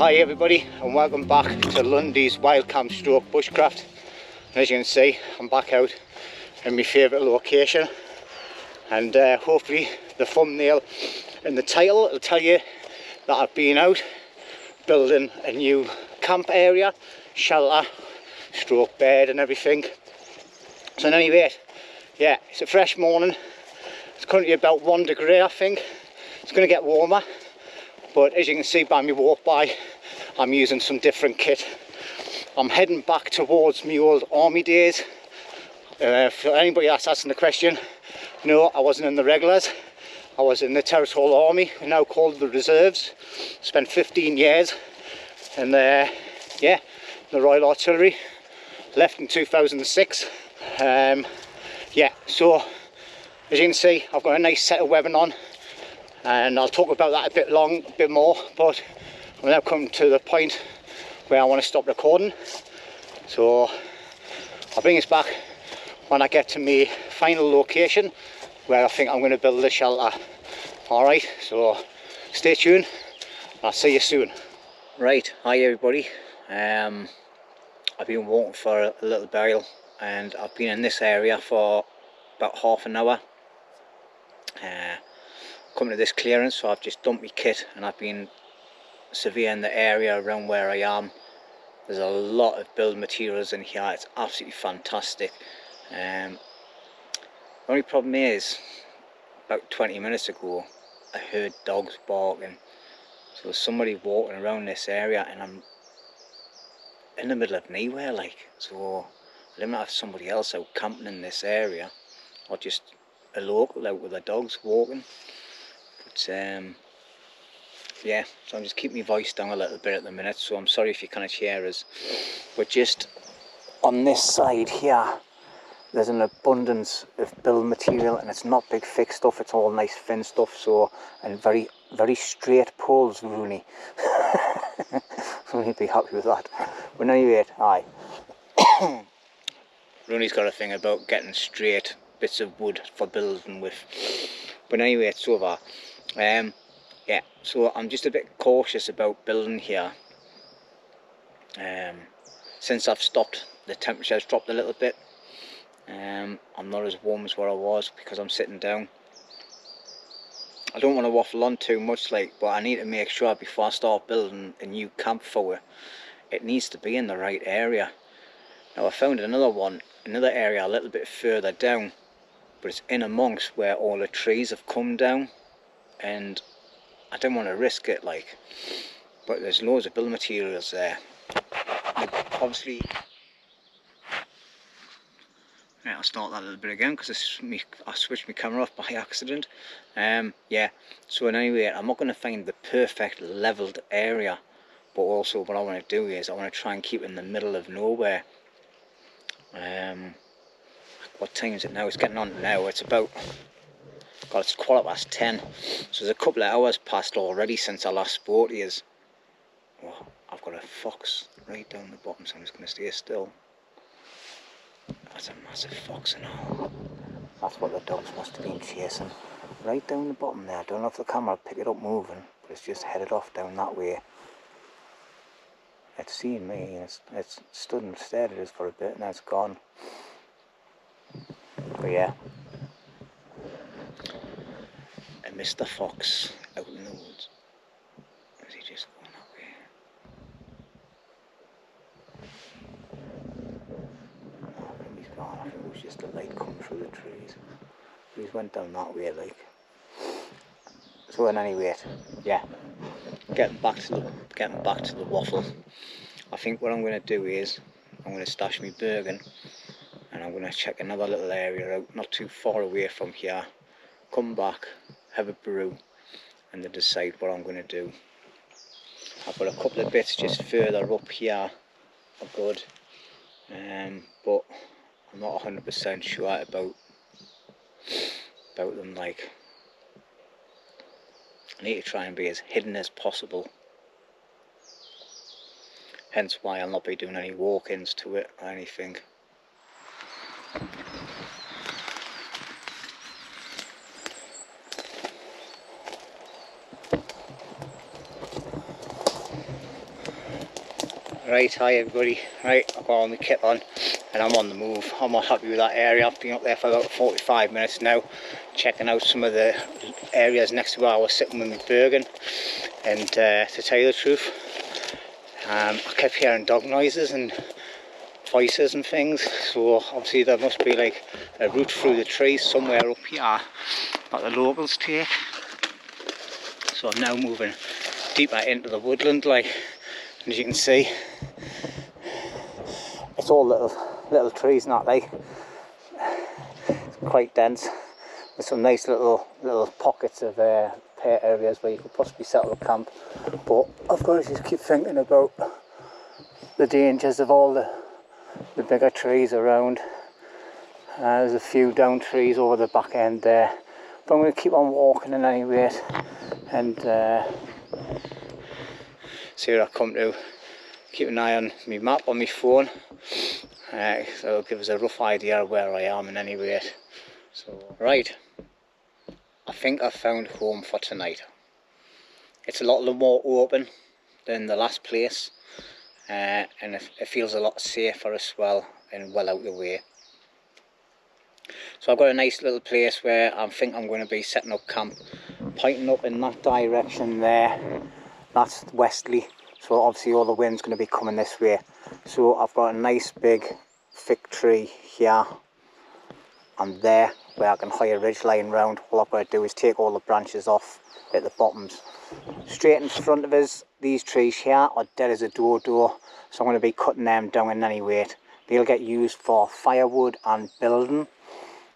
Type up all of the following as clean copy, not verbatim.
Hi everybody, and welcome back to LUNDY'S WILDCAMP stroke bushcraft. And as you can see, I'm back out in my favourite location, and hopefully the thumbnail and the title will tell you that I've been out building a new camp area, shelter, stroke bed and everything. So in any rate, yeah, it's a fresh morning. It's currently about 1 degree, I think. It's going to get warmer, but as you can see by me walk by, I'm using some different kit. I'm heading back towards my old army days. For anybody that's asking the question, no, I wasn't in the regulars. I was in the Territorial Army, now called the Reserves. Spent 15 years in the Royal Artillery. Left in 2006. Yeah, so as you can see, I've got a nice set of webbing on, and I'll talk about that a bit more, but I'm now coming to the point where I want to stop recording. So I'll bring us back when I get to my final location where I think I'm going to build a shelter. Alright, so stay tuned, I'll see you soon. Right, hi everybody. I've been walking for a little while, and I've been in this area for about half an hour. Coming to this clearance, so I've just dumped my kit and I've been surveying the area around where I am. There's a lot of build materials in here, it's absolutely fantastic. The only problem is, about 20 minutes ago I heard dogs barking. So there's somebody walking around this area and I'm in the middle of nowhere, like, so I didn't have somebody else out camping in this area, or just a local out with their dogs walking. But yeah, so I'm just keeping my voice down a little bit at the minute, so I'm sorry if you cannot hear us. But just on this side here, there's an abundance of build material, and it's not big thick stuff, it's all nice thin stuff, so, and very straight poles, Rooney. Rooney'd be happy with that. But anyway, aye. Rooney's got a thing about getting straight bits of wood for building with. But anyway, it's over. Yeah, so I'm just a bit cautious about building here. Since I've stopped, the temperature's dropped a little bit. I'm not as warm as what I was because I'm sitting down. I don't want to waffle on too much, like, but I need to make sure before I start building a new camp for it needs to be in the right area. Now I found another area a little bit further down, but it's in amongst where all the trees have come down, and I don't want to risk it, like, but there's loads of build materials there. Obviously, yeah, I'll start that a little bit again because I switched my camera off by accident. Yeah, so anyway, I'm not going to find the perfect leveled area, but also what I want to do is I want to try and keep it in the middle of nowhere. What time is it now? It's getting on now. It's about, God, it's 10:15. So there's a couple of hours passed already since I last spoke to you. Oh, I've got a fox right down the bottom, so I'm just going to stay still. That's a massive fox and all. That's what the dogs must have been chasing. Right down the bottom there. I don't know if the camera will pick it up moving, but it's just headed off down that way. It's seen me, and it's stood and stared at us for a bit, and now it's gone. But yeah, and Mr. Fox out in the woods. Is he just going that way? No, I think he's gone. I think it was just the light coming through the trees. He went down that way, like. So in any rate, yeah, getting back to the waffle. I think what I'm going to do is I'm going to stash my Bergen, and I'm going to check another little area out not too far away from here, come back, have a brew, and then decide what I'm going to do. I've got a couple of bits just further up here are good, but I'm not 100% sure about them, like. I need to try and be as hidden as possible, hence why I'll not be doing any walk-ins to it or anything. Right, hi everybody. Right, I've got all my kit on and I'm on the move. I'm not happy with that area. I've been up there for about 45 minutes now, checking out some of the areas next to where I was sitting with my Bergen. And to tell you the truth, I kept hearing dog noises and voices and things. So obviously there must be like a route through the trees somewhere up here that the locals take. So I'm now moving deeper into the woodland, like, as you can see. It's all little trees, not like. It's quite dense. There's some nice little pockets of areas where you could possibly settle a camp. But I've got to just keep thinking about the dangers of all the bigger trees around. There's a few down trees over the back end there. But I'm going to keep on walking in any rate and see where I come to. Keep an eye on my map on my phone. So it'll give us a rough idea of where I am in any rate. So, right, I think I've found home for tonight. It's a lot more open than the last place, and it feels a lot safer as well and well out of the way. So I've got a nice little place where I think I'm going to be setting up camp, pointing up in that direction there. That's westerly, so obviously all the wind's going to be coming this way. So I've got a nice big thick tree here and there where I can hire a ridge line round. All I've got to do is take all the branches off at the bottoms. Straight in front of us, these trees here are dead as a dodo, so I'm going to be cutting them down in any rate. They'll get used for firewood and building,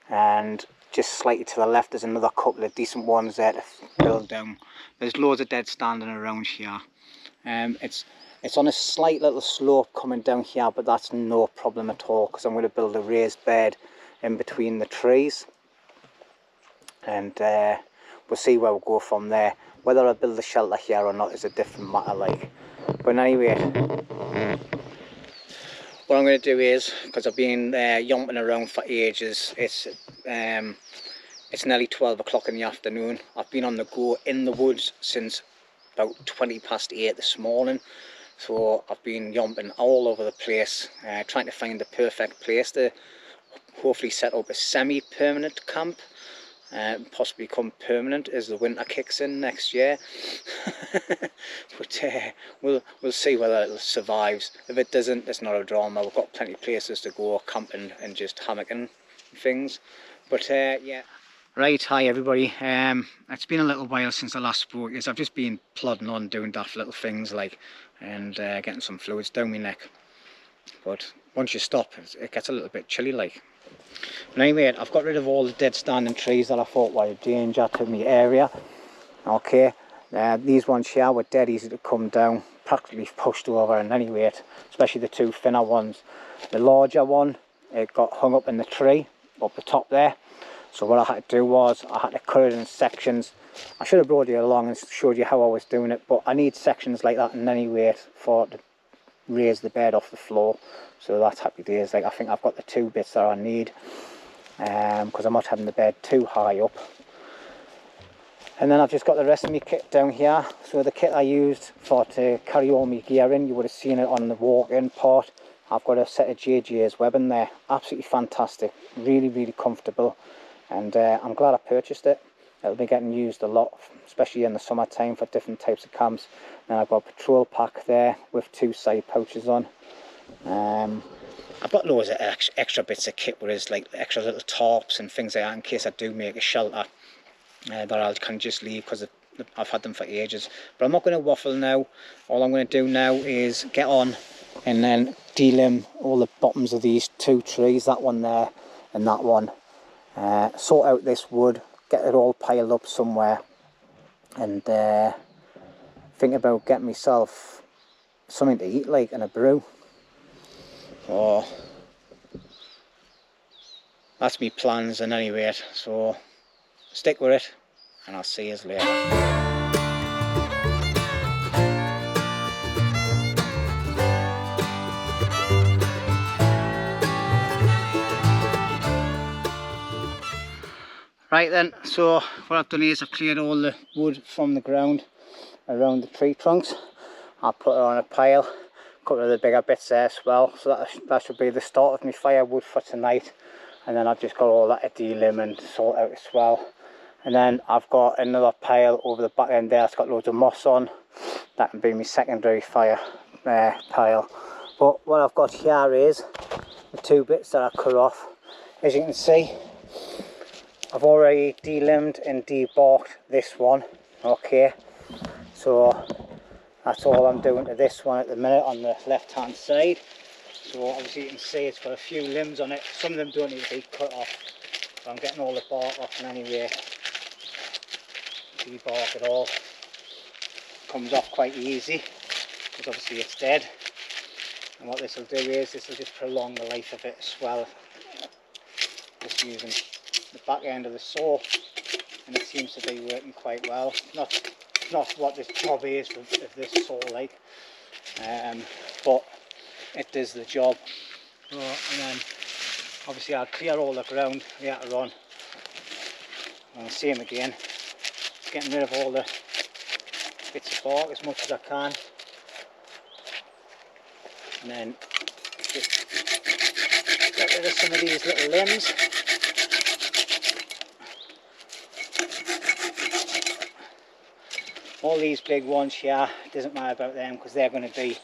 and just slightly to the left there's another couple of decent ones there to build down. There's loads of dead standing around here. It's on a slight little slope coming down here, but that's no problem at all because I'm going to build a raised bed in between the trees, and we'll see where we'll go from there. Whether I build a shelter here or not is a different matter, like. But anyway, what I'm going to do is, because I've been yomping around for ages, it's nearly 12 o'clock in the afternoon. I've been on the go in the woods since about 20 past 8 this morning. So I've been yomping all over the place, trying to find the perfect place to hopefully set up a semi-permanent camp, possibly become permanent as the winter kicks in next year. But we'll see whether it survives. If it doesn't, it's not a drama. We've got plenty of places to go camping and just hammocking things. But yeah. Right, hi everybody. It's been a little while since I last spoke. I've just been plodding on doing daft little things like, and getting some fluids down my neck. But once you stop, it gets a little bit chilly like. But anyway, I've got rid of all the dead standing trees that I thought were a danger to my area. Okay, these ones here were dead easy to come down, practically pushed over in any rate, especially the two thinner ones. The larger one, it got hung up in the tree up the top there. So what I had to do was, I had to cut it in sections. I should have brought you along and showed you how I was doing it, but I need sections like that in any rate for to raise the bed off the floor. So that's happy days. Like, I think I've got the two bits that I need, because I'm not having the bed too high up. And then I've just got the rest of my kit down here. So the kit I used to carry all my gear in, you would have seen it on the walk-in part. I've got a set of JJ's webbing there. Absolutely fantastic. Really, really comfortable. And I'm glad I purchased it. It'll be getting used a lot, especially in the summertime for different types of camps. Then I've got a patrol pack there with 2 side pouches on. I've got loads of extra bits of kit, where there's like extra little tarps and things like that in case I do make a shelter that I can just leave, because I've had them for ages. But I'm not going to waffle now. All I'm going to do now is get on and then delimb all the bottoms of these 2 trees, that one there and that one. Sort out this wood, get it all piled up somewhere, and think about getting myself something to eat, like, and a brew. Oh, that's me plans in any rate, so stick with it and I'll see you later. Right then, so what I've done is I've cleared all the wood from the ground around the tree trunks. I'll put it on a pile, couple of the bigger bits there as well. So that should be the start of my firewood for tonight. And then I've just got all that to delimb and sort out as well. And then I've got another pile over the back end there. It's got loads of moss on. That can be my secondary fire pile. But what I've got here is the two bits that I cut off. As you can see, I've already delimbed and debarked this one. Okay, so that's all I'm doing to this one at the minute on the left hand side. So obviously you can see it's got a few limbs on it. Some of them don't need to be cut off. So I'm getting all the bark off, and anyway, debark it all. Comes off quite easy because obviously it's dead. And what this will do is this will just prolong the life of it as well. Just using the back end of the saw, and it seems to be working quite well. Not what this job is of this saw like, but it does the job. So, and then obviously I'll clear all the ground later on. And same again, getting rid of all the bits of bark as much as I can, and then just get rid of some of these little limbs. All these big ones here, it doesn't matter about them because they're going to be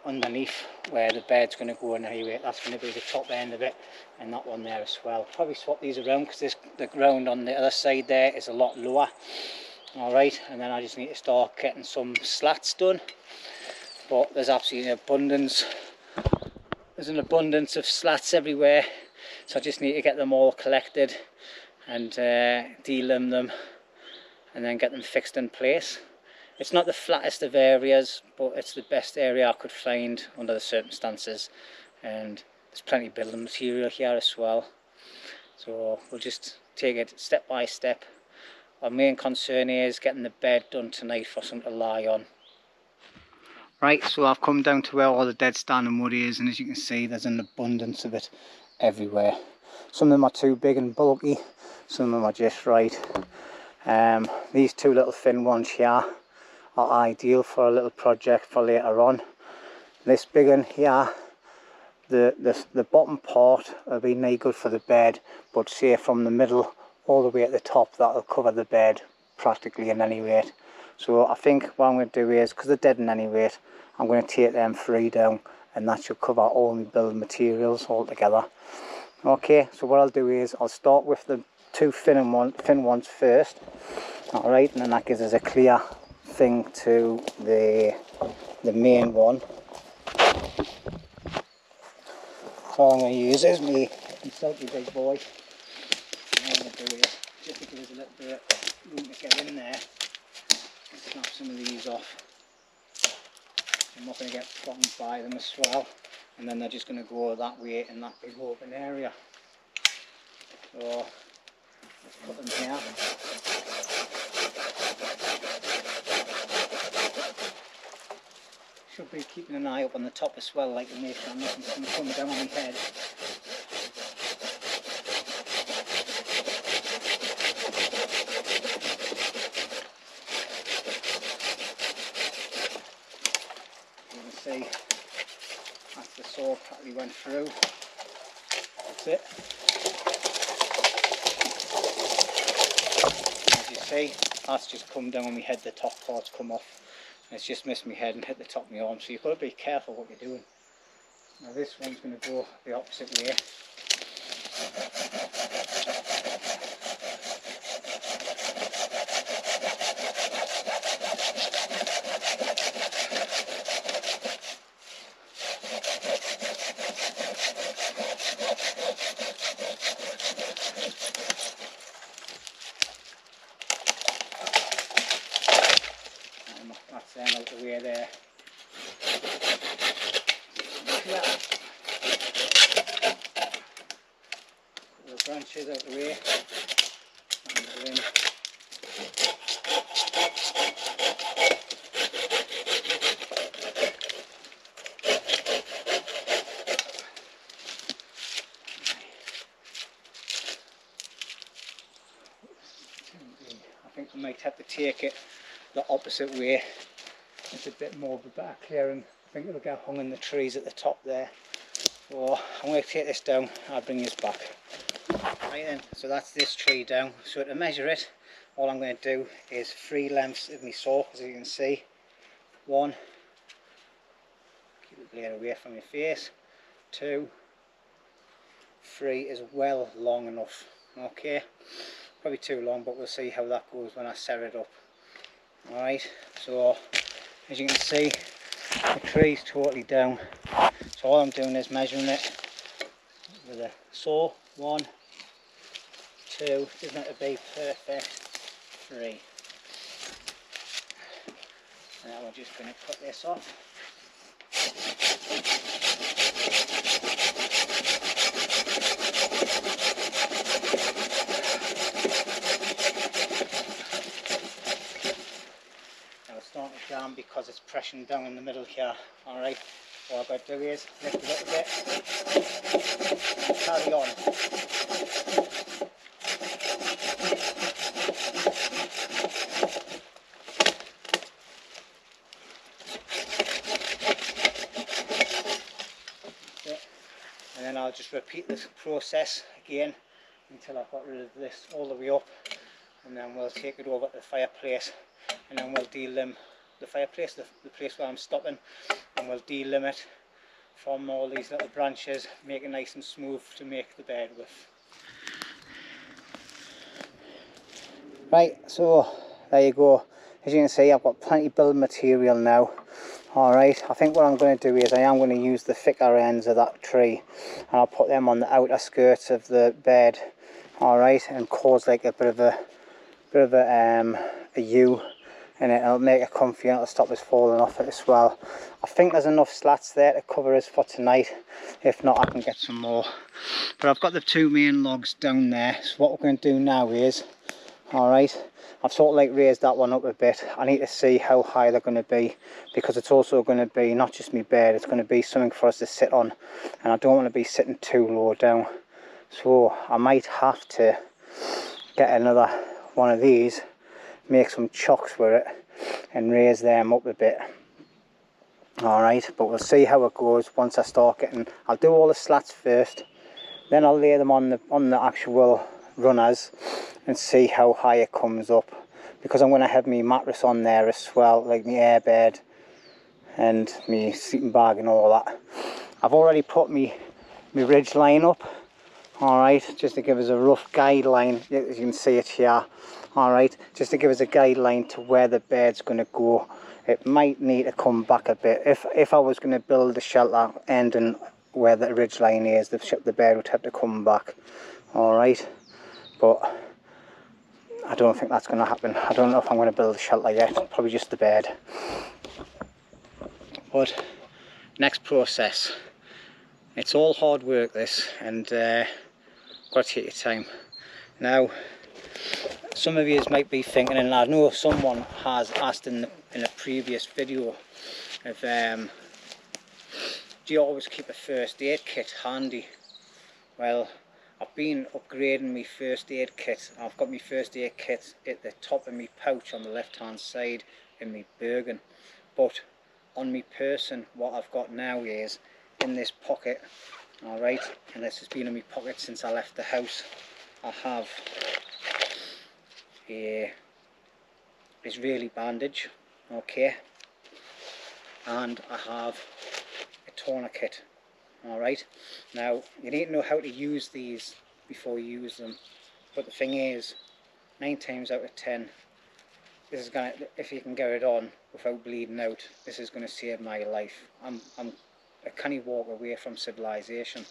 underneath where the bed's going to go in anyway. That's going to be the top end of it, and that one there as well. Probably swap these around because the ground on the other side there is a lot lower. Alright, and then I just need to start getting some slats done. But there's absolutely an abundance. There's an abundance of slats everywhere, so I just need to get them all collected and delimb them and then get them fixed in place. It's not the flattest of areas, but it's the best area I could find under the circumstances, and there's plenty of building material here as well. So we'll just take it step by step. Our main concern is getting the bed done tonight for something to lie on. Right, so I've come down to where all the dead standing wood is, and as you can see there's an abundance of it everywhere. Some of them are too big and bulky, some of them are just right. These two little thin ones here are ideal for a little project for later on. This big one here, the bottom part will be no good for the bed, but say from the middle all the way at the top, that'll cover the bed practically in any rate. So I think what I'm going to do is, because they're dead in any rate, I'm going to take them three down, and that should cover all my building materials altogether. Okay, so what I'll do is I'll start with the two thin ones first. Alright, and then that gives us a clear thing to the main one. So all I'm going to use is my consulting big boy. And what I'm going to do is, just to give us a little bit of room to get in there, snap some of these off. I'm not going to get bottomed by them as well, and then they're just going to go that way in that big open area. So let's put them here. Should be keeping an eye up on the top as well, like to make sure nothing's going to come down on my head. You can see that's the saw practically went through. That's it. As you see, that's just come down on my head, the top part's come off. It's just missed my head and hit the top of my arm, so you've got to be careful what you're doing. Now this one's going to go the opposite way. That's them out the way there. Yeah. Couple of branches out the way. And in. I think I might have to take it the opposite way. It's a bit more of a better clearing I think it'll get hung in the trees at the top there. So I'm going to take this down, I'll bring this back. Right then, so that's this tree down. So to measure it, all I'm going to do is 3 lengths of my saw, as you can see. 1, keep the blade away from your face. 2, 3 is well long enough. Okay, probably too long, but we'll see how that goes when I set it up. Alright, so as you can see, the tree's totally down. So all I'm doing is measuring it with a saw. 1, 2, doesn't have to be perfect. 3. Now we're just going to cut this off. Now it's starting to jam because it's pressing down in the middle here. Alright, what I've got to do is lift it up a bit and carry on. And then I'll just repeat this process again until I've got rid of this all the way up, and then we'll take it over to the fireplace, and then we'll delimb the fireplace, the place where I'm stopping, and we'll delimb it from all these little branches, make it nice and smooth to make the bed with. Right, so there you go. As you can see, I've got plenty of building material now. Alright, I think what I'm going to do is I am going to use the thicker ends of that tree, and I'll put them on the outer skirts of the bed. Alright, and cause like a bit of a U, and it'll make it comfy and it'll stop us falling off it as well. I think there's enough slats there to cover us for tonight. If not, I can get some more. But I've got the 2 main logs down there, so what we're going to do now is, alright, I've sort of like raised that one up a bit. I need to see how high they're going to be, because it's also going to be not just my bed, it's going to be something for us to sit on, and I don't want to be sitting too low down. So I might have to get another one of these, make some chocks with it and raise them up a bit. Alright, but we'll see how it goes once I start getting, I'll do all the slats first, then I'll lay them on the actual runners and see how high it comes up, because I'm going to have my mattress on there as well, like my air bed and my sleeping bag and all that. I've already put my ridge line up, alright, just to give us a rough guideline, as you can see it here, alright, just to give us a guideline to where the bed's going to go. It might need to come back a bit. If I was going to build the shelter ending where the ridge line is, the bed would have to come back, alright, but I don't think that's going to happen. I don't know if I'm going to build a shelter yet, probably just the bed. But next process, it's all hard work this, and got to take your time. Now, some of you might be thinking, and I know someone has asked in a previous video, of do you always keep a first aid kit handy? Well, I've been upgrading my first aid kit. I've got my first aid kit at the top of my pouch on the left hand side in my Bergen, but on my person what I've got now is in this pocket, alright, and this has been in my pocket since I left the house. I have a Israeli bandage, okay, and I have a tourniquet. Alright, now you need to know how to use these before you use them, but the thing is, 9 times out of 10, this is gonna, if you can get it on without bleeding out, this is gonna save my life. I can't walk away from civilization,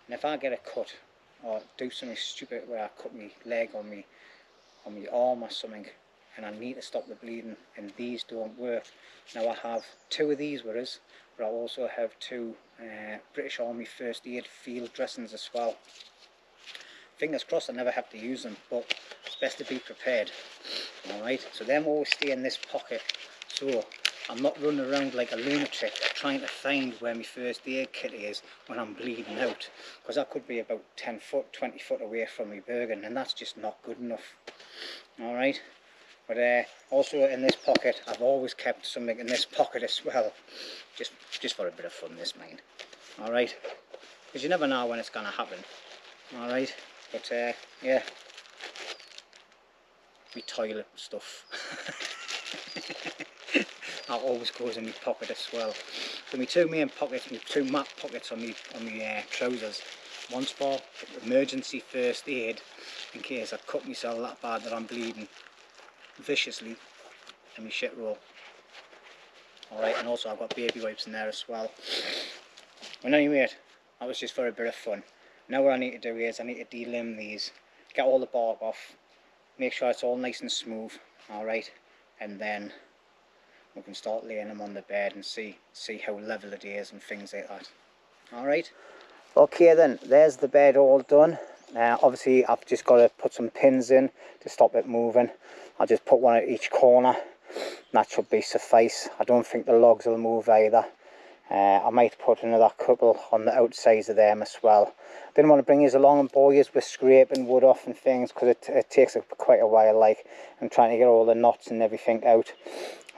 and if I get a cut or do something stupid where I cut my leg on my arm or something, and I need to stop the bleeding and these don't work. Now I have 2 of these with us, but I also have 2 British Army first aid field dressings as well. Fingers crossed I never have to use them, but it's best to be prepared. Alright, so them always stay in this pocket, so I'm not running around like a lunatic trying to find where my first aid kit is when I'm bleeding out, because I could be about 10 foot, 20 foot away from my Bergen, and that's just not good enough. Alright, But also in this pocket, I've always kept something in this pocket as well, just for a bit of fun, this mine. Alright, because you never know when it's going to happen. Alright, but yeah, my toilet stuff. That always goes in my pocket as well. So my two main pockets, my two mat pockets on my trousers. One's for emergency first aid, in case I cut myself that bad that I'm bleeding viciously in my shit roll. Alright, and also I've got baby wipes in there as well. But anyway, that was just for a bit of fun. Now what I need to do is I need to delimb these, get all the bark off, make sure it's all nice and smooth, alright, and then we can start laying them on the bed and see how level it is and things like that. Alright. Okay then, there's the bed all done. Obviously I've just got to put some pins in to stop it moving. I'll just put one at each corner. That should be suffice. I don't think the logs will move either. I might put another couple on the outsides of them as well. Didn't want to bring you along and bore you with scraping wood off and things, because it takes quite a while, like, and trying to get all the knots and everything out.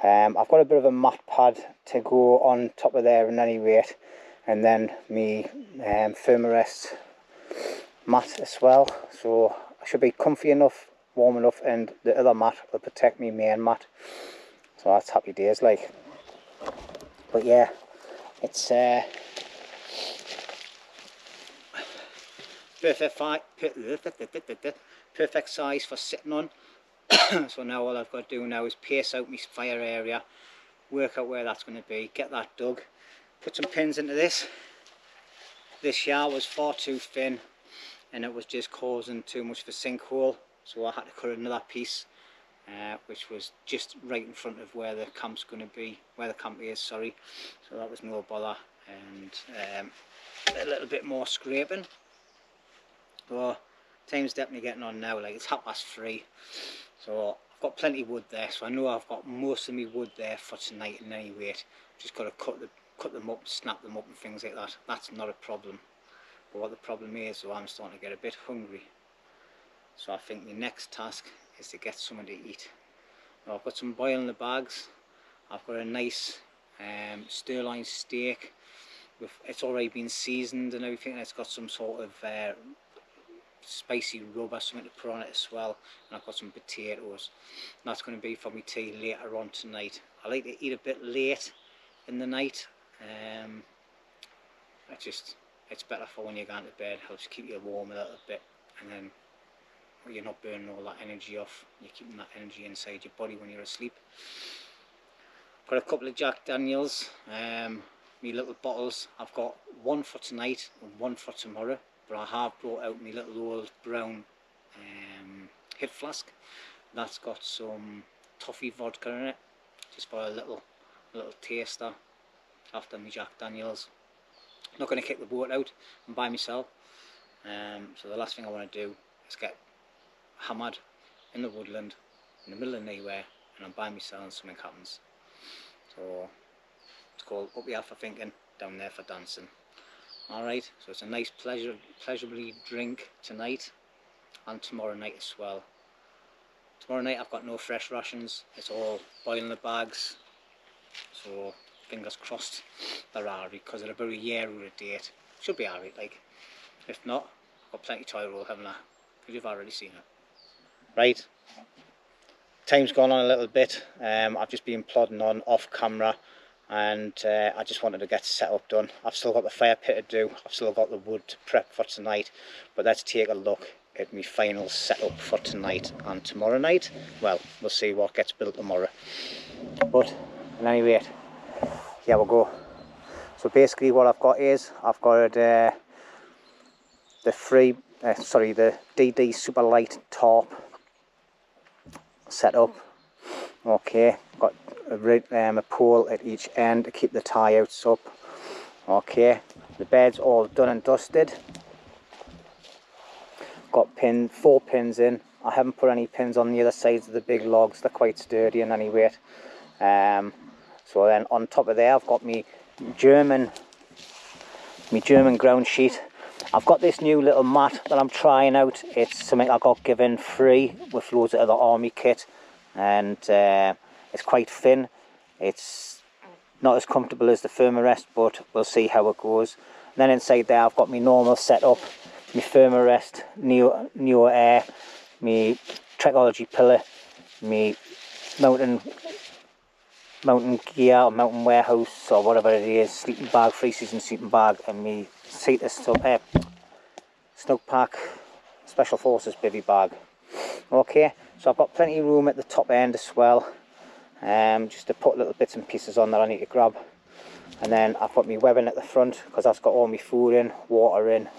I've got a bit of a mat pad to go on top of there in any rate, and then me thermarest mat as well, so I should be comfy enough, warm enough, and the other mat will protect me main mat, so that's happy days, like. But yeah, it's perfect size for sitting on. So now all I've got to do now is pace out my fire area, work out where that's going to be, get that dug, put some pins into this. This shower was far too thin and it was just causing too much of a sinkhole, so I had to cut another piece, which was just right in front of where the camp's going to be, where the camp is, sorry. So that was no bother, and a little bit more scraping. So time's definitely getting on now, like it's 3:30. So I've got plenty of wood there, so I know I've got most of my wood there for tonight in any rate. Just got to cut them up, snap them up and things like that. That's not a problem. But what the problem is, so I'm starting to get a bit hungry. So I think the next task is to get something to eat. Now I've got some boil in the bags. I've got a nice sirloin steak. It's already been seasoned and everything, and it's got some sort of spicy rub or something to put on it as well, and I've got some potatoes. And that's going to be for my tea later on tonight. I like to eat a bit late in the night. It's better for when you're going to bed, helps keep you warm a little bit, and then you're not burning all that energy off, you're keeping that energy inside your body when you're asleep. Got a couple of Jack Daniels, me little bottles. I've got one for tonight and one for tomorrow, but I have brought out my little old brown hip flask. That's got some toffee vodka in it, just for a little taster after my Jack Daniels. Not going to kick the boat out and by myself, so the last thing I want to do is get hammered in the woodland in the middle of nowhere and I'm by myself and something happens. So it's called up here for thinking, down there for dancing. Alright, so it's a nice pleasurably drink tonight and tomorrow night as well. Tomorrow night I've got no fresh rations, it's all boiling the bags, so fingers crossed they're alright, because they're about a year out of date. Should be alright, like. If not, I've got plenty of toilet roll, haven't I? Because you've already seen it. Right, time's gone on a little bit. I've just been plodding on off camera, and I just wanted to get set up done. I've still got the fire pit to do, I've still got the wood to prep for tonight, but let's take a look at my final setup for tonight and tomorrow night. Well, we'll see what gets built tomorrow, but in any rate, here we go. So basically what I've got is, I've got the DD Super Light tarp set up. Okay, got a pole at each end to keep the tie outs up. Okay, the bed's all done and dusted. Got 4 pins in. I haven't put any pins on the other sides of the big logs, they're quite sturdy in any weight. So then on top of there I've got my German ground sheet. I've got this new little mat that I'm trying out. It's something I got given free with loads of other army kit. and it's quite thin. It's not as comfortable as the firmer rest, but we'll see how it goes. And then inside there I've got my normal setup, my firmer rest, Neo Air, my Trekology pillar, my mountain gear or mountain warehouse or whatever it is, sleeping bag, free season sleeping bag, and my Snug Pack Special Forces bivvy bag. Okay, so I've got plenty of room at the top end as well, just to put little bits and pieces on that I need to grab. And then I've got my webbing at the front because that's got all my food in, water in,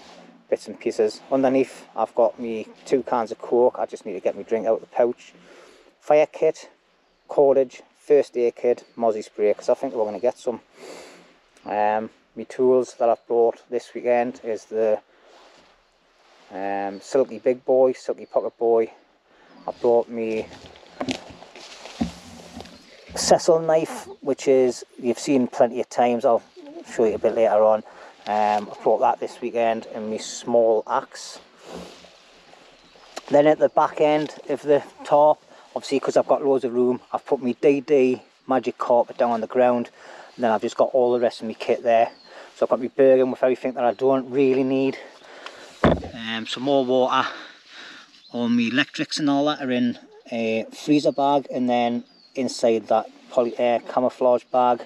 bits and pieces. Underneath I've got me 2 cans of Coke. I just need to get my drink out of the pouch. Fire kit, cordage, first aid kit, mozzie spray, because I think we're going to get some. My tools that I've brought this weekend is the Silky Big Boy, Silky Pocket Boy. I've brought me Cecil knife, which is, you've seen plenty of times, I'll show you a bit later on. I brought that this weekend, and my small axe. Then at the back end of the tarp, obviously because I've got loads of room, I've put my DD magic carpet down on the ground, and then I've just got all the rest of my kit there. So I've got my Bergen with everything that I don't really need. Some more water. All my electrics and all that are in a freezer bag, and then inside that camouflage bag,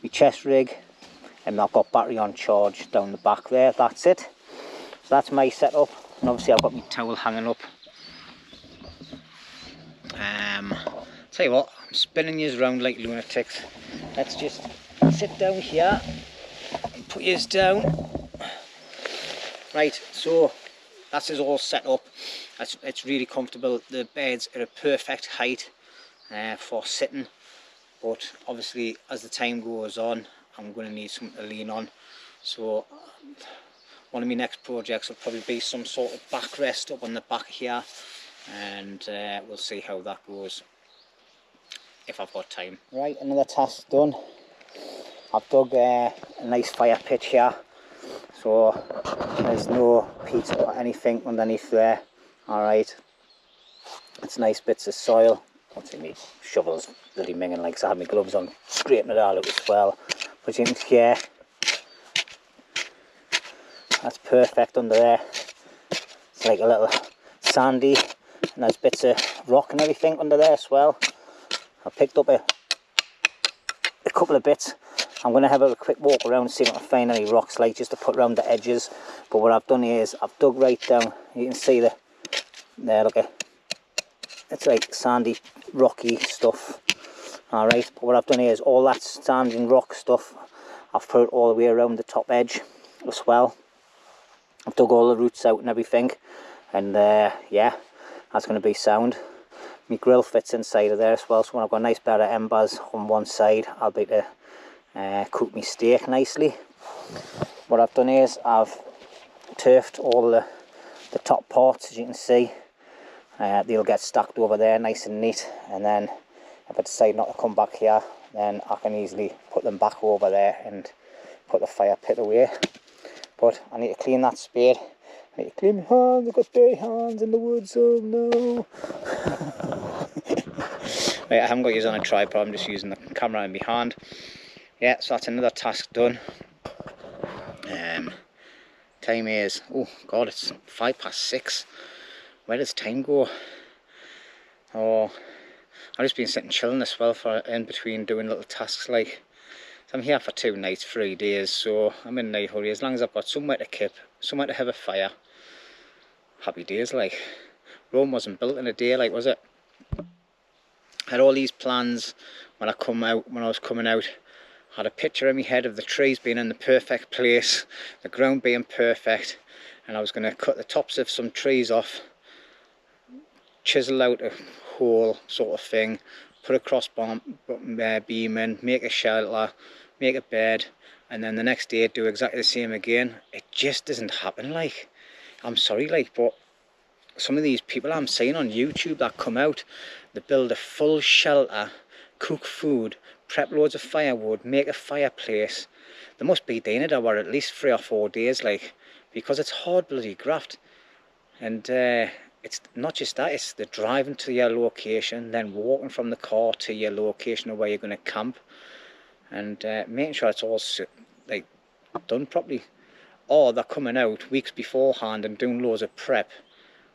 my chest rig, and I've got battery on charge down the back there. That's it. So that's my setup, and obviously I've got my towel hanging up. Tell you what, I'm spinning yous around like lunatics. Let's just sit down here and put yous down. Right, so that's is all set up. It's really comfortable. The beds are a perfect height for sitting, but obviously as the time goes on I'm going to need something to lean on. So one of my next projects will probably be some sort of backrest up on the back here, and we'll see how that goes if I've got time. Right, another task done. I've dug a nice fire pit here, so there's no peat or anything underneath there. Alright, it's nice bits of soil. Obviously my shovel's bloody minging, like, so I have my gloves on, scraping it all out as well. But you can hear, that's perfect under there. It's like a little sandy, and there's bits of rock and everything under there as well. I picked up a couple of bits. I'm going to have a quick walk around and see if I can find any rocks, like, just to put around the edges. But what I've done here is I've dug right down. You can see there, look, it's like sandy, rocky stuff. Alright, but what I've done here is all that sandy and rock stuff, I've put it all the way around the top edge as well. I've dug all the roots out and everything, and yeah, that's going to be sound. My grill fits inside of there as well, so when I've got a nice bed of embers on one side, I'll be able to cook my steak nicely. What I've done is I've turfed all the top parts, as you can see. They'll get stacked over there nice and neat, and then if I decide not to come back here, then I can easily put them back over there and put the fire pit away. But I need to clean that spade. I need to clean my hands. I've got dirty hands in the woods, oh no. Right, I haven't got yours on a tripod, I'm just using the camera in my hand. Yeah, so that's another task done. Time is, oh god, it's 6:05. Where does time go? Oh, I've just been sitting chilling as well for in between doing little tasks, like. So I'm here for 2 nights, 3 days, so I'm in no hurry. As long as I've got somewhere to kip, somewhere to have a fire, happy days, like. Rome wasn't built in a day, like, was it? I had all these plans when I was coming out. I had a picture in my head of the trees being in the perfect place, the ground being perfect, and I was going to cut the tops of some trees off, chisel out a hole sort of thing, put a cross beam in, make a shelter, make a bed, and then the next day do exactly the same again. It just doesn't happen, like. I'm sorry, like, but some of these people I'm seeing on YouTube that come out, they build a full shelter, cook food, prep loads of firewood, make a fireplace. They must be doing it over at least 3 or 4 days, like, because it's hard bloody graft. And it's not just that, it's the driving to your location, then walking from the car to your location of where you're going to camp, and making sure it's all like done properly. Or they're coming out weeks beforehand and doing loads of prep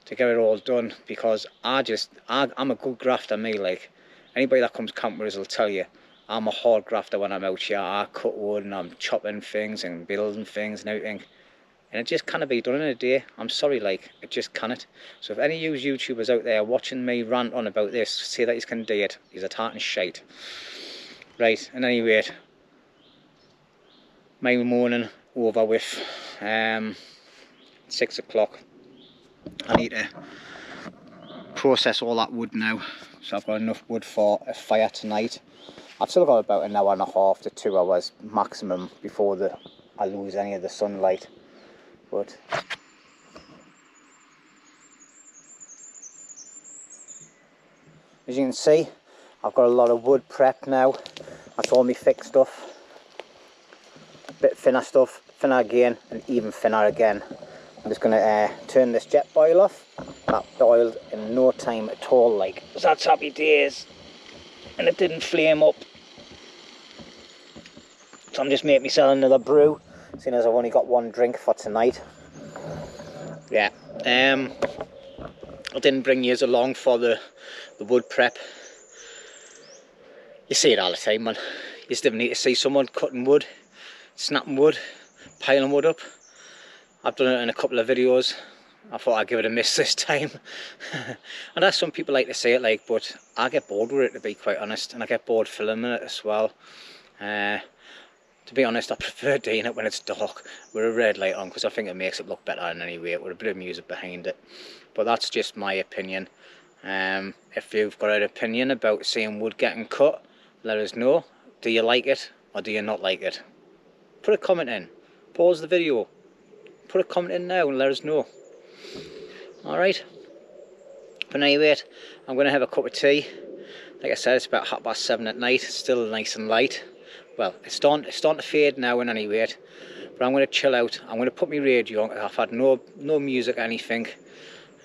to get it all done, because I'm a good grafter, me. Like, anybody that comes camping with us will tell you, I'm a hard grafter when I'm out here. I cut wood and I'm chopping things and building things and everything. And it just can't be done in a day. I'm sorry, like, it just cannot. So if any of you YouTubers out there watching me rant on about this, say that you can do it, he's a tartan shite. Right, and anyway, my morning over with. 6 o'clock. I need to process all that wood now, so I've got enough wood for a fire tonight. I've still got about an hour and a half to 2 hours maximum before I lose any of the sunlight. But as you can see, I've got a lot of wood prepped now. That's all my thick stuff. A bit thinner stuff, thinner again, and even thinner again. I'm just going to turn this jet boil off. That boiled in no time at all, like. That's happy days. And it didn't flame up. So I'm just making myself another brew, seeing as I've only got one drink for tonight. Yeah, I didn't bring yous along for the wood prep. You see it all the time, man. You still need to see someone cutting wood, snapping wood, piling wood up. I've done it in a couple of videos. I thought I'd give it a miss this time. And as some people like to say it, like, but I get bored with it, to be quite honest, and I get bored filming it as well. To be honest, I prefer doing it when it's dark with a red light on, because I think it makes it look better in any way, with a bit of music behind it. But that's just my opinion. If you've got an opinion about seeing wood getting cut, let us know. Do you like it or do you not like it? Put a comment in. Pause the video. Put a comment in now and let us know. Alright. But anyway, I'm going to have a cup of tea. Like I said, it's about 7:30 at night. It's still nice and light. Well, it's starting to fade now in any rate, but I'm going to chill out. I'm going to put my radio on. I've had no music or anything.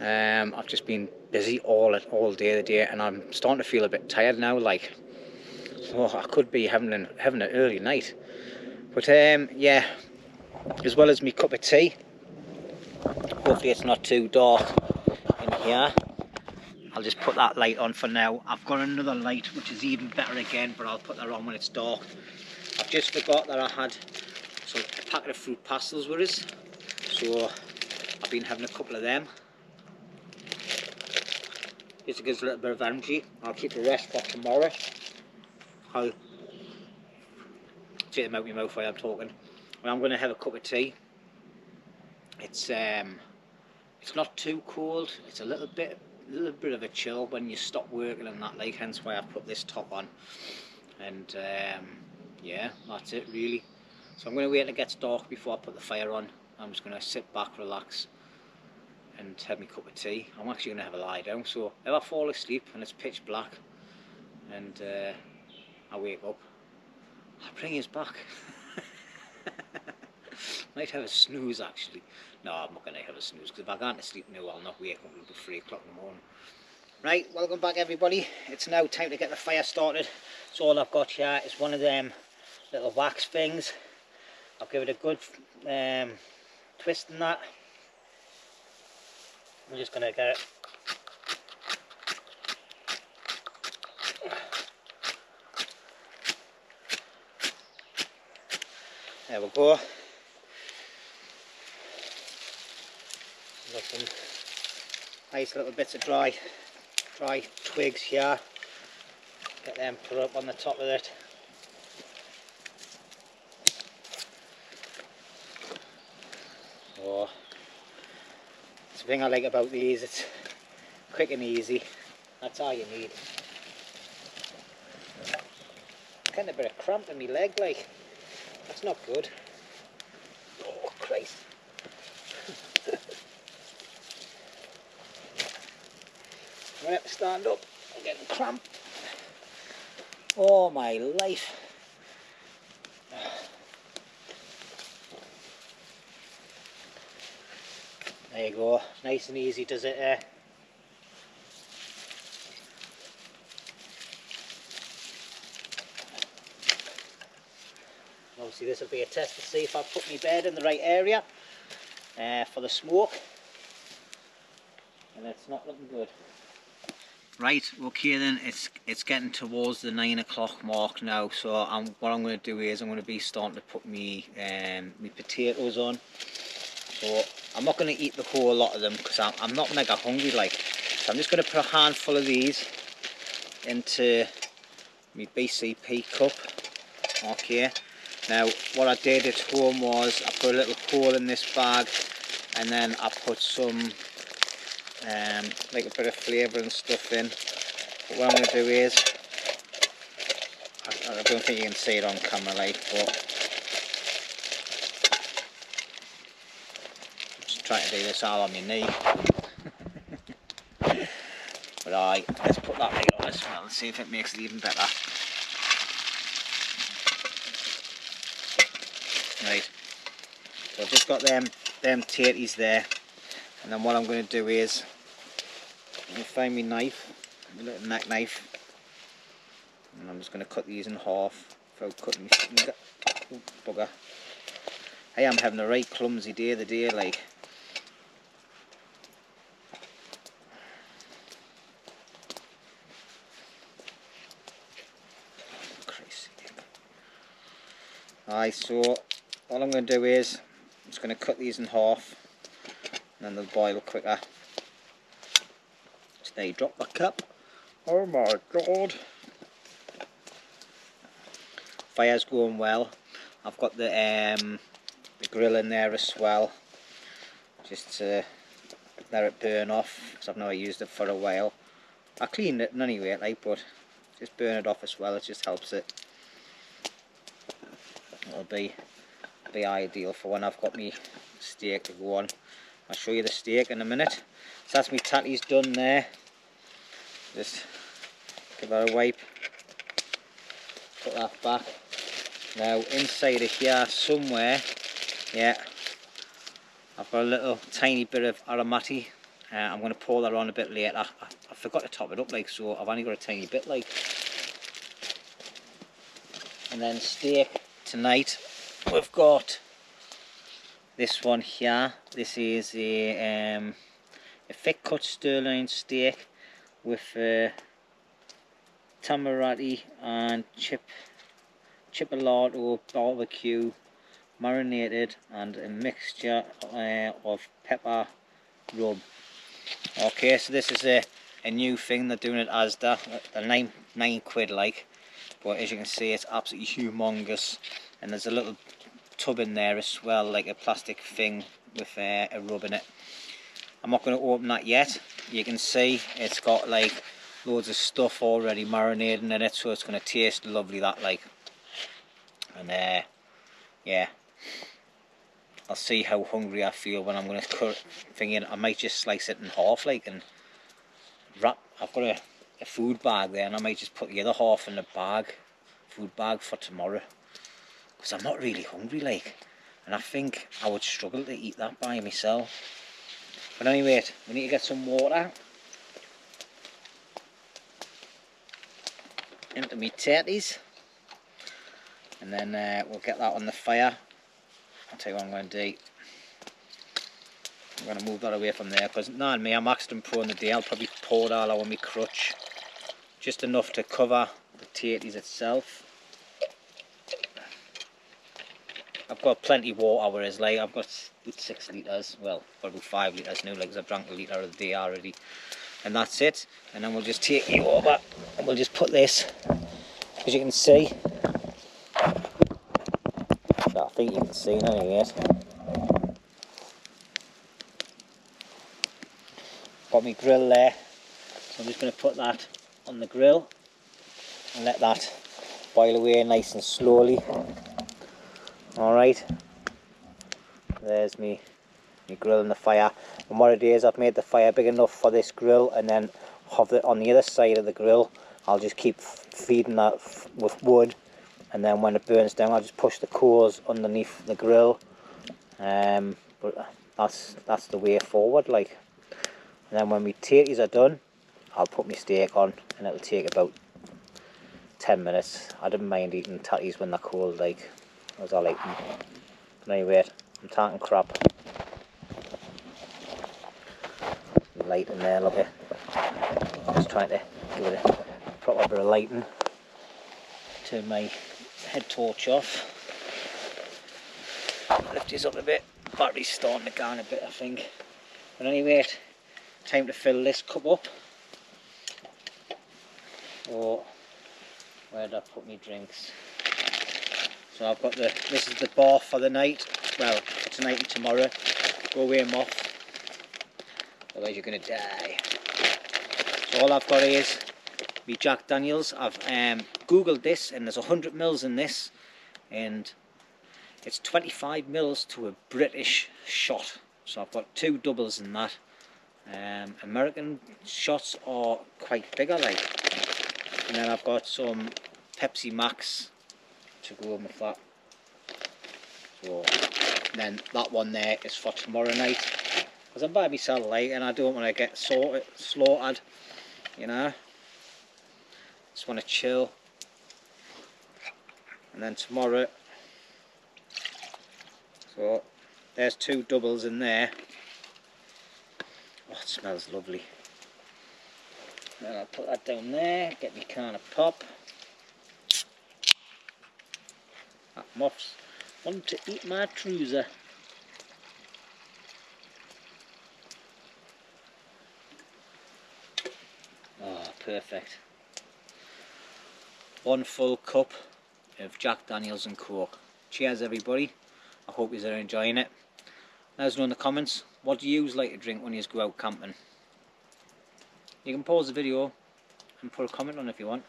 I've just been busy all day today, and I'm starting to feel a bit tired now. Like, oh, I could be having an early night. But yeah, as well as me cup of tea. Hopefully it's not too dark in here. I'll just put that light on for now. I've got another light which is even better again, but I'll put that on when it's dark. I've just forgot that I had a packet of fruit pastels with us, so I've been having a couple of them. Just gives a little bit of energy. I'll keep the rest for tomorrow. I'll take them out of my mouth while I'm talking. Well, I'm going to have a cup of tea. It's not too cold. It's a little bit of a chill when you stop working and that, like, hence why I put this top on. And yeah, that's it really. So I'm going to wait until it gets dark before I put the fire on. I'm just going to sit back, relax, and have my cup of tea. I'm actually going to have a lie down, so if I fall asleep and it's pitch black and I wake up, I'll bring his back. Might have a snooze actually. No, I'm not going to have a snooze, because if I can't sleep now, I'll not wake up until 3 o'clock in the morning. Right, welcome back everybody. It's now time to get the fire started. So all I've got here is one of them little wax things. I'll give it a good twist in that. I'm just going to get it. There we go. Got some nice little bits of dry twigs here. Get them put up on the top of it. So, it's the thing I like about these, it's quick and easy. That's all you need. Getting a bit of cramp in my leg, like. That's not good. Oh Christ. I'm going to have to stand up. I'm getting cramp. Oh my life. There you go. Nice and easy, does it? obviously this will be a test to see if I put my bed in the right area for the smoke, and it's not looking good. Right, okay then, it's getting towards the 9 o'clock mark now, so what I'm going to do is I'm going to be starting to put me potatoes on. So I'm not going to eat the whole lot of them because I'm not mega hungry like, so I'm just going to put a handful of these into my BCP cup. Okay, now what I did at home was I put a little hole in this bag, and then I put some like a bit of flavour and stuff in. But what I'm going to do is, I don't think you can see it on camera like, but I'm just trying to do this all on my knee. But let's put that right on as well and see if it makes it even better. Right, so I've just got them tatties there, and then what I'm going to do is I'm going to find my knife, my little neck knife, and I'm just going to cut these in half without cutting my finger. Oh, bugger. I am having a right clumsy day the day like. Alright, so all I'm going to do is I'm just going to cut these in half, and then they'll boil quicker. So there you drop the cup. Oh my god. Fire's going well. I've got the grill in there as well, just to let it burn off because I've not used it for a while. I cleaned it anyway, like, but just burn it off as well. It just helps it. It'll be ideal for when I've got my steak to go on. I'll show you the steak in a minute. So that's my tatties done there. Just give that a wipe. Put that back. Now inside of here somewhere, yeah, I've got a little tiny bit of aromatic. I'm going to pour that on a bit later. I forgot to top it up like, so I've only got a tiny bit like. And then steak tonight, we've got this one here. This is a thick cut sirloin steak with tamarati and chipolato barbecue, marinated, and a mixture of pepper rub. Okay, so this is a new thing. They're doing it as they're 9 quid like, but as you can see it's absolutely humongous, and there's a little tub in there as well, like a plastic thing with a rub in it. I'm not going to open that yet. You can see it's got like loads of stuff already marinating in it, so it's going to taste lovely that like. And yeah, I'll see how hungry I feel when I'm going to cut thinking I might just slice it in half like and wrap. I've got a food bag there, and I might just put the other half in the food bag for tomorrow, because I'm not really hungry like, and I think I would struggle to eat that by myself. But anyway, we need to get some water into my tatties, and then we'll get that on the fire. I'll tell you what I'm going to do. I'm going to move that away from there, because not me, I'm Maxton Pro in the day. I'll probably pour it all out on my crutch, just enough to cover the tatties itself. I've got plenty of water, whereas like I've got 6 litres, well, probably 5 litres now, like, because I've drank a litre of the day already. And that's it. And then we'll just take you over, and we'll just put this, as you can see. I think you can see it anyway. Got my grill there, so I'm just going to put that on the grill and let that boil away nice and slowly. Alright, there's me grill in the fire, and what it is, I've made the fire big enough for this grill, and then have it on the other side of the grill. I'll just keep feeding that with wood, and then when it burns down I'll just push the coals underneath the grill. But that's the way forward like. And then when my tatties are done, I'll put my steak on, and it'll take about 10 minutes. I don't mind eating tatties when they're cold like. as I like them. But anyway, I'm talking crap. Light in there a little bit. Just trying to give it a proper bit of lighting. Turn my head torch off. Lift this up a bit. Battery's starting to go on a bit, I think. But anyway, time to fill this cup up. Oh, where did I put my drinks? So I've got this is the bar for the night. Well, for tonight and tomorrow. Go away and off. Otherwise you're going to die. So all I've got is me Jack Daniels. I've googled this and there's 100 mils in this. And it's 25 mils to a British shot. So I've got 2 doubles in that. American shots are quite bigger like. And then I've got some Pepsi Max to go with that. So then that one there is for tomorrow night. Because I'm by myself like, and I don't want to get slaughtered, you know. Just want to chill. And then tomorrow, so there's 2 doubles in there. Oh, it smells lovely. Then I'll put that down there, get me can of pop. That moths want to eat my trouser. Oh, perfect. 1 full cup of Jack Daniels and Coke. Cheers everybody. I hope you're enjoying it. Let us know in the comments, what do you like to drink when you go out camping? You can pause the video and put a comment on if you want.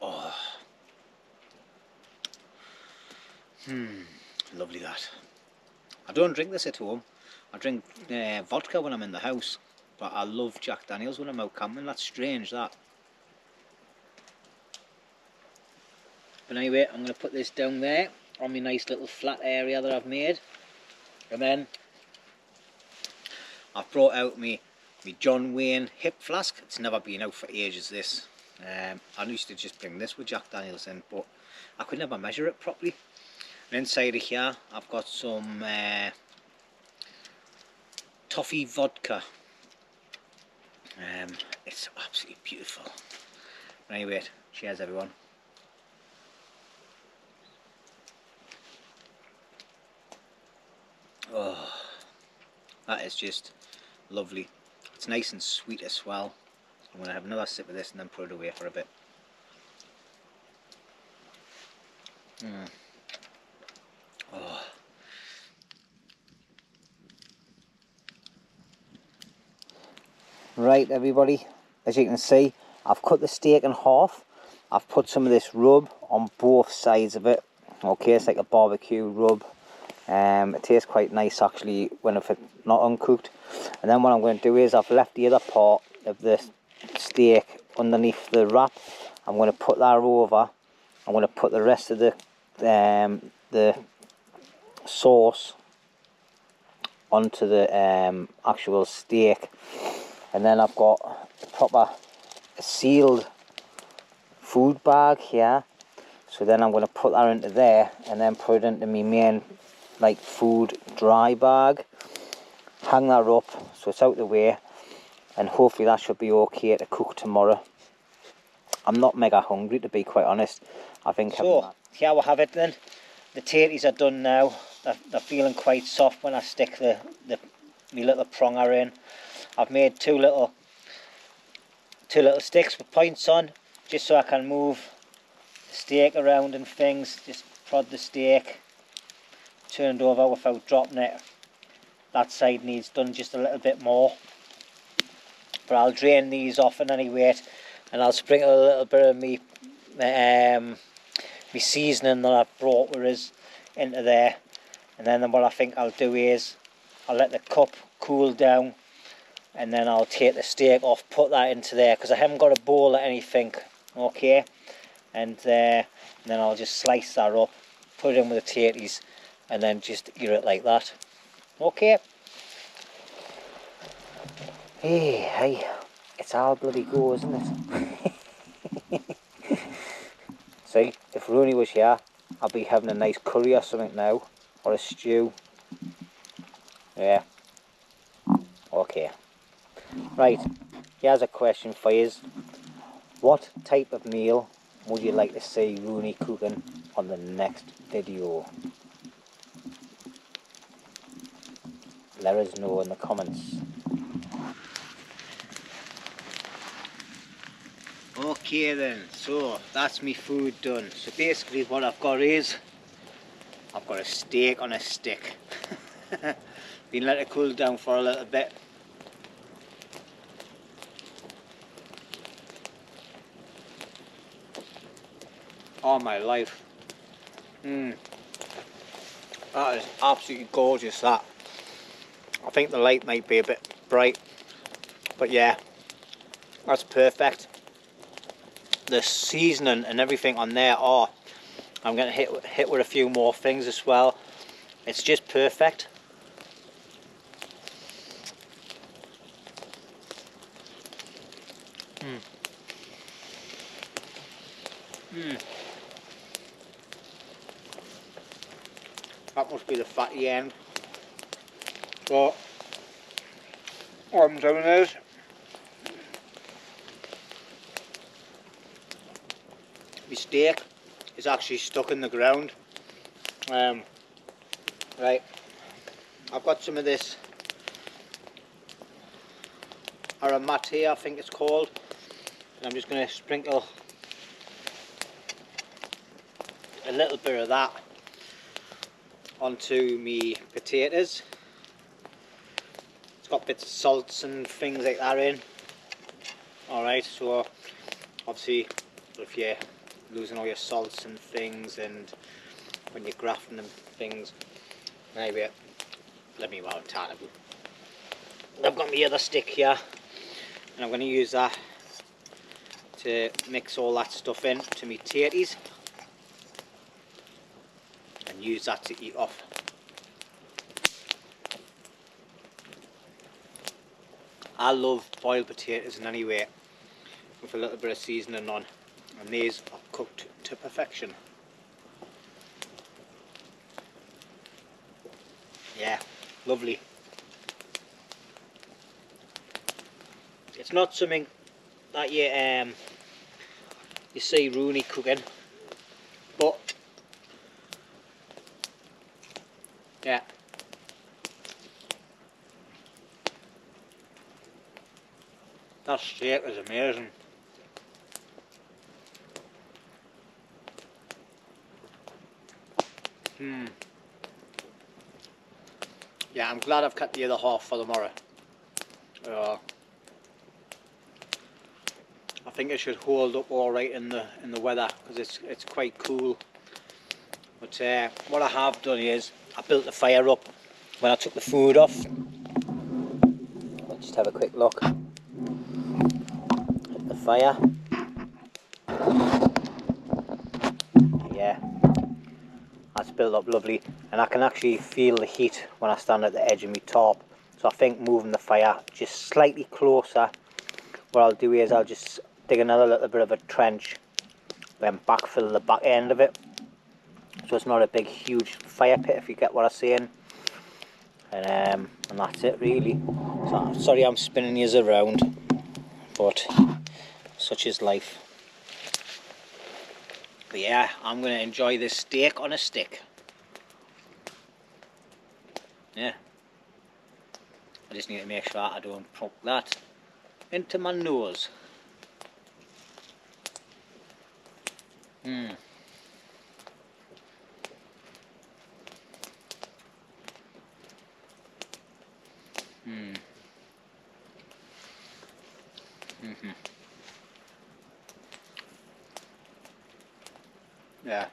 Oh. Lovely that. I don't drink this at home. I drink vodka when I'm in the house. But I love Jack Daniels when I'm out camping. That's strange, that. But anyway, I'm going to put this down there on my nice little flat area that I've made. And then I've brought out my John Wayne hip flask. It's never been out for ages, this. I used to just bring this with Jack Daniels in, but I could never measure it properly. And inside of here, I've got some toffee vodka. It's absolutely beautiful. But anyway, cheers everyone. Oh, that is just lovely. It's nice and sweet as well. I'm going to have another sip of this and then put it away for a bit. Oh. Right everybody, as you can see, I've cut the steak in half. I've put some of this rub on both sides of it. Okay, it's like a barbecue rub. It tastes quite nice actually when it's not uncooked. And then what I'm going to do is I've left the other part of the steak underneath the wrap. I'm going to put that over. I'm going to put the rest of the sauce onto the actual steak. And then I've got a proper sealed food bag here. So then I'm going to put that into there and then put it into my main like food dry bag. Hang that up so it's out the way, and hopefully that should be okay to cook tomorrow. I'm not mega hungry, to be quite honest. I think so. Here we have it then. The tatties are done now. They're feeling quite soft when I stick my little pronger in. I've made two little sticks with points on, just so I can move the steak around and things. Just prod the steak, turn it over without dropping it. That side needs done just a little bit more, but I'll drain these off in any weight, and I'll sprinkle a little bit of me seasoning that I've brought with us into there. And then what I think I'll do is I'll let the cup cool down, and then I'll take the steak off, put that into there, because I haven't got a bowl or anything, okay? And then I'll just slice that up, put it in with the tatties, and then just eat it like that. Okay. Hey, it's all bloody go, isn't it? See, if Rooney was here, I'd be having a nice curry or something now, or a stew. Yeah. Okay. Right, here's a question for you. What type of meal would you like to see Rooney cooking on the next video? Let us know in the comments. Okay then, so that's me food done. So basically what I've got is, I've got a steak on a stick. Been let it cool down for a little bit. Oh my life. That is absolutely gorgeous, that. I think the light might be a bit bright, but yeah, that's perfect. The seasoning and everything on there, oh, I'm going to hit with a few more things as well. It's just perfect. That must be the fatty end. So, what I'm doing is, my steak is actually stuck in the ground. Right, I've got some of this aromat here, I think it's called, and I'm just going to sprinkle a little bit of that onto me potatoes. It's got bits of salts and things like that in. Alright, so obviously if you're losing all your salts and things, and when you're grafting them things, maybe let me out a bit. I've got my other stick here, and I'm going to use that to mix all that stuff in to me tatties, and use that to eat off. I love boiled potatoes in any way, with a little bit of seasoning on, and these are cooked to perfection. Yeah, lovely. It's not something that you see Rooney cooking, but yeah, that steak is amazing. Yeah, I'm glad I've cut the other half for tomorrow. I think it should hold up all right in the weather, because it's quite cool. But what I have done is I built the fire up when I took the food off. Let's just have a quick look at the fire. Yeah, that's built up lovely, and I can actually feel the heat when I stand at the edge of my top. So I think moving the fire just slightly closer, what I'll do is I'll just dig another little bit of a trench, then backfill the back end of it, so it's not a big huge fire pit, if you get what I'm saying. And that's it really. So sorry I'm spinning you around, but such is life. But yeah, I'm going to enjoy this steak on a stick. Yeah, I just need to make sure I don't poke that into my nose. Yeah,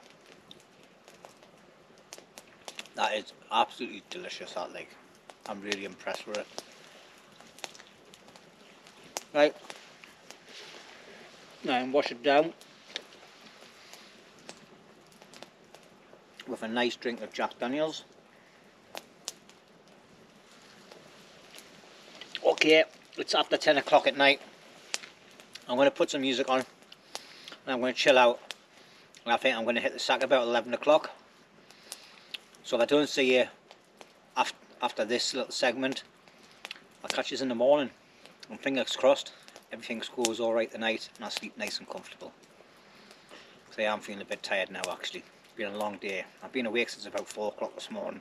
that is absolutely delicious, that leg. I'm really impressed with it. Right, now and wash it down with a nice drink of Jack Daniels. Okay, it's after 10 o'clock at night. I'm going to put some music on and I'm going to chill out and I think I'm going to hit the sack about 11 o'clock. So if I don't see you after this little segment, I'll catch you in the morning, and fingers crossed everything goes alright tonight and I sleep nice and comfortable. So yeah, I'm feeling a bit tired now actually. It's been a long day. I've been awake since about 4 o'clock this morning.